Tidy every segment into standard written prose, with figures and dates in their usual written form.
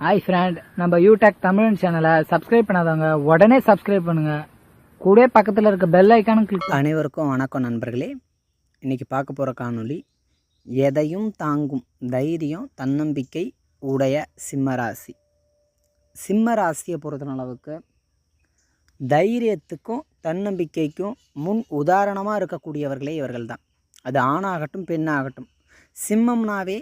Hi friend, நம்ம யூடெக் தமிழ் சேனலை subscribe பண்ணாதவங்க உடனே சப்ஸ்கிரைப் பண்ணுங்க. கூட பக்கத்தில் இருக்க பெல் ஐக்கானும் கிளிக். அனைவருக்கும் வணக்கம் நண்பர்களே. இன்றைக்கி பார்க்க போகிற காணொளி எதையும் தாங்கும் தைரியம் தன்னம்பிக்கை உடைய சிம்மராசி. சிம்மராசியை பொறுத்தளவுக்கு தைரியத்துக்கும் தன்னம்பிக்கைக்கும் முன் உதாரணமாக இருக்கக்கூடியவர்களே இவர்கள் தான். அது ஆணாகட்டும் பெண்ணாகட்டும். சிம்மம்னாவே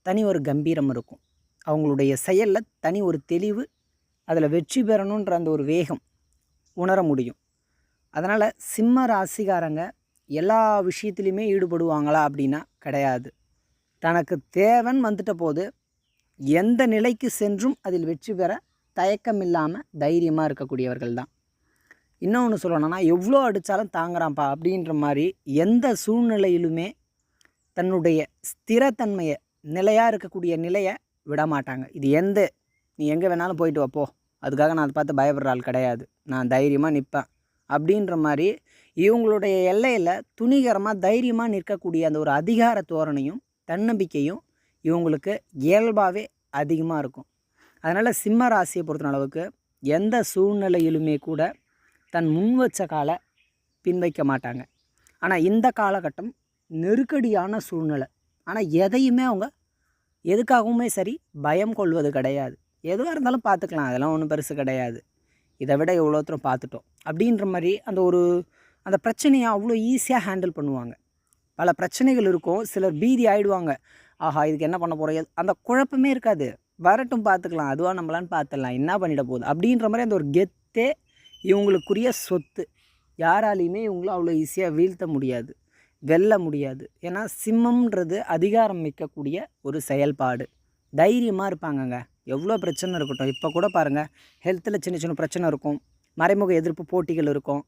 தனி ஒரு கம்பீரம் இருக்கும். அவங்களுடைய செயலில் தனி ஒரு தெளிவு, அதில் வெற்றி பெறணுன்ற அந்த ஒரு வேகம் உணர முடியும். அதனால் சிம்ம ராசிக்காரங்க எல்லா விஷயத்துலையுமே ஈடுபடுவாங்களா அப்படின்னா கிடையாது. தனக்கு தேவன் வந்துட்ட போது எந்த நிலைக்கு சென்றும் அதில் வெற்றி பெற தயக்கம் இல்லாமல் தைரியமாக இருக்கக்கூடியவர்கள் தான். இன்னொன்று சொல்லணும்னா, எவ்வளோ அடித்தாலும் தாங்குறான்ப்பா அப்படின்ற மாதிரி எந்த சூழ்நிலையிலுமே தன்னுடைய ஸ்திரத்தன்மையை, நிலையாக இருக்கக்கூடிய நிலையை விட மாட்டாங்க. இது நீ எங்கே வேணாலும் போயிட்டு வைப்போ, அதுக்காக நான் அதை பார்த்து பயப்படுற ஆள் கிடையாது, நான் தைரியமாக நிற்பேன் அப்படின்ற மாதிரி இவங்களுடைய எல்லையில் துணிகரமாக தைரியமாக நிற்கக்கூடிய அந்த ஒரு அதிகார தோரணையும் தன்னம்பிக்கையும் இவங்களுக்கு இயல்பாகவே அதிகமாக இருக்கும். அதனால் சிம்ம ராசியை பொறுத்த அளவுக்கு எந்த சூழ்நிலையிலுமே கூட தன் முன் வச்ச காலை பின்வைக்க மாட்டாங்க. ஆனால் இந்த காலகட்டம் நெருக்கடியான சூழ்நிலை. ஆனால் எதையுமே அவங்க எதுக்காகவுமே சரி பயம் கொள்வது கிடையாது. எதுவாக இருந்தாலும் பார்த்துக்கலாம், அதெல்லாம் ஒன்றும் பெருசு கிடையாது, இதை விட எவ்வளோ தூரம் பார்த்துட்டோம் அப்படின்ற மாதிரி அந்த பிரச்சனையை அவ்வளோ ஈஸியாக ஹேண்டில் பண்ணுவாங்க. பல பிரச்சனைகள் இருக்கும், சிலர் பீதி ஆகிடுவாங்க. ஆஹா, இதுக்கு என்ன பண்ண போகிறோம், அந்த குழப்பமே இருக்காது. வரட்டும் பார்த்துக்கலாம், அதுவாக நம்மளான்னு பார்த்துடலாம், என்ன பண்ணிட போகுது அப்படின்ற மாதிரி அந்த ஒரு கெத்தே இவங்களுக்குரிய சொத்து. யாராலையுமே இவங்களும் அவ்வளோ ஈஸியாக வீழ்த்த முடியாது, வெல்ல முடியாது. ஏன்னா சிம்மம்ன்றது அதிகாரம் மிக்கக்கூடிய ஒரு செயல்பாடு. தைரியமாக இருப்பாங்கங்க, எவ்வளோ பிரச்சனை இருக்கட்டும். இப்போ கூட பாருங்கள், ஹெல்த்தில் சின்ன சின்ன பிரச்சனை இருக்கும், மறைமுக எதிர்ப்பு போட்டிகள் இருக்கும்,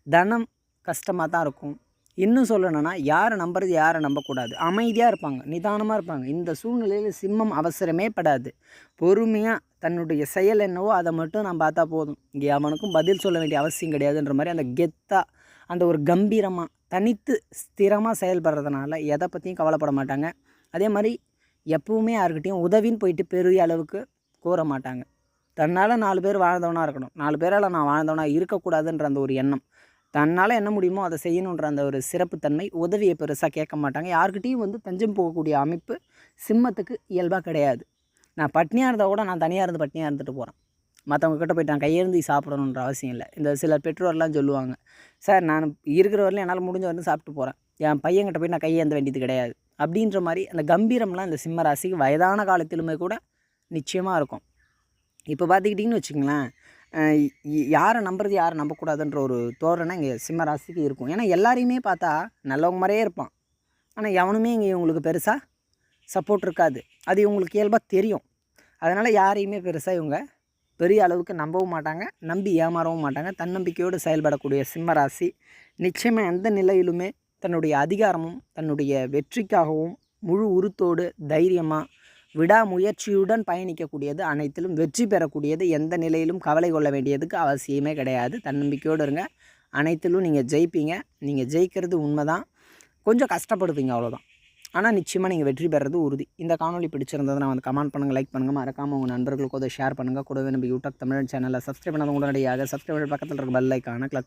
தனம் கஷ்டமாக தான் இருக்கும். இன்னும் சொல்லணும்னா, யாரை நம்புறது யாரை நம்பக்கூடாது, அமைதியாக இருப்பாங்க, நிதானமாக இருப்பாங்க. இந்த சூழ்நிலையில் சிம்மம் அவசரமே படாது. பொறுமையாக தன்னுடைய செயல் என்னவோ அதை மட்டும் நான் பார்த்தா போதும், இங்கே அவனுக்கும் பதில் சொல்ல வேண்டிய அவசியம் கிடையாதுன்ற மாதிரி அந்த கெத்தாக, அந்த ஒரு கம்பீரமாக தனித்து ஸ்திரமாக செயல்படுறதுனால எதை பற்றியும் கவலைப்பட மாட்டாங்க. அதே மாதிரி எப்பவுமே யாருக்கிட்டையும் உதவின்னு போயிட்டு பெரிய அளவுக்கு கூற மாட்டாங்க. தன்னால் 4 பேர் வாழ்ந்தவனாக இருக்கணும், 4 பேரால் நான் வாழ்ந்தவனாக இருக்கக்கூடாதுன்ற அந்த ஒரு எண்ணம், தன்னால் என்ன முடியுமோ அதை செய்யணுன்ற அந்த ஒரு சிறப்புத்தன்மை, உதவியை பெருசாக கேட்க மாட்டாங்க. யாருக்கிட்டையும் தஞ்சம் போகக்கூடிய அமைப்பு சிம்மத்துக்கு இயல்பாக கிடையாது. நான் பட்னியாக இருந்தால் கூட நான் தனியாக இருந்து பட்னியாக இருந்துட்டு போகிறேன், மற்றவங்க கிட்ட போய்ட்டு நான் கையேந்தி சாப்பிடணுன்ற அவசியம் இல்லை. இந்த சில பெற்றோர்லாம் சொல்லுவாங்க, சார் நான் இருக்கிற வரலையும் என்னால் முடிஞ்ச வரலும் சாப்பிட்டு போகிறேன், என் பையன்கிட்ட போய் நான் கையேந்த வேண்டியது கிடையாது அப்படின்ற மாதிரி அந்த கம்பீரம்லாம் இந்த சிம்ம ராசிக்கு வயதான காலத்திலுமே கூட நிச்சயமாக இருக்கும். இப்போ பார்த்துக்கிட்டிங்கன்னு வச்சுங்களேன், யாரை நம்புறது யாரை நம்பக்கூடாதுன்ற ஒரு தோரணை இங்கே சிம்ம ராசிக்கு இருக்கும். ஏன்னா எல்லாரையுமே பார்த்தா நல்லவங்க மாதிரியே இருப்பான், ஆனால் எவனுமே இங்கே இவங்களுக்கு பெருசாக சப்போர்ட் இருக்காது. அது இவங்களுக்கு இயல்பாக தெரியும். அதனால் யாரையுமே பெருசாக இவங்க பெரிய அளவுக்கு நம்பவும் மாட்டாங்க, நம்பி ஏமாறவும் மாட்டாங்க. தன்னம்பிக்கையோடு செயல்படக்கூடிய சிம்மராசி நிச்சயமாக எந்த நிலையிலுமே தன்னுடைய அதிகாரமும் தன்னுடைய வெற்றிக்காகவும் முழு உருத்தோடு தைரியமாக விடாமுயற்சியுடன் பயணிக்கக்கூடியது, அனைத்திலும் வெற்றி பெறக்கூடியது. எந்த நிலையிலும் கவலை கொள்ள வேண்டியதுக்கு அவசியமே கிடையாது. தன்னம்பிக்கையோடு இருங்க, அனைத்திலும் நீங்கள் ஜெயிப்பீங்க. நீங்கள் ஜெயிக்கிறது உண்மைதான், கொஞ்சம் கஷ்டப்படுவீங்க, அவ்வளோதான். ஆனால் நிச்சயமாக நீங்கள் வெற்றி பெறது உறுதி. இந்த காணொலி பிடிச்சிருந்ததுன்னா கமெண்ட் பண்ணுங்கள், லைக் பண்ணுங்கள், மறக்காமல் உங்கள் நண்பர்களுக்கு ஷேர் பண்ணுங்கள். கூடவே நம்ம யூடியூப் தமிழ் சேனலில் சப்ஸ்கிரைப் பண்ணாதவங்க உடனடியாக சப்ஸ்கிரைப் பக்கத்தில் இருக்க பெல் ஐக்கானை கிளிக் பண்ணுங்கள்.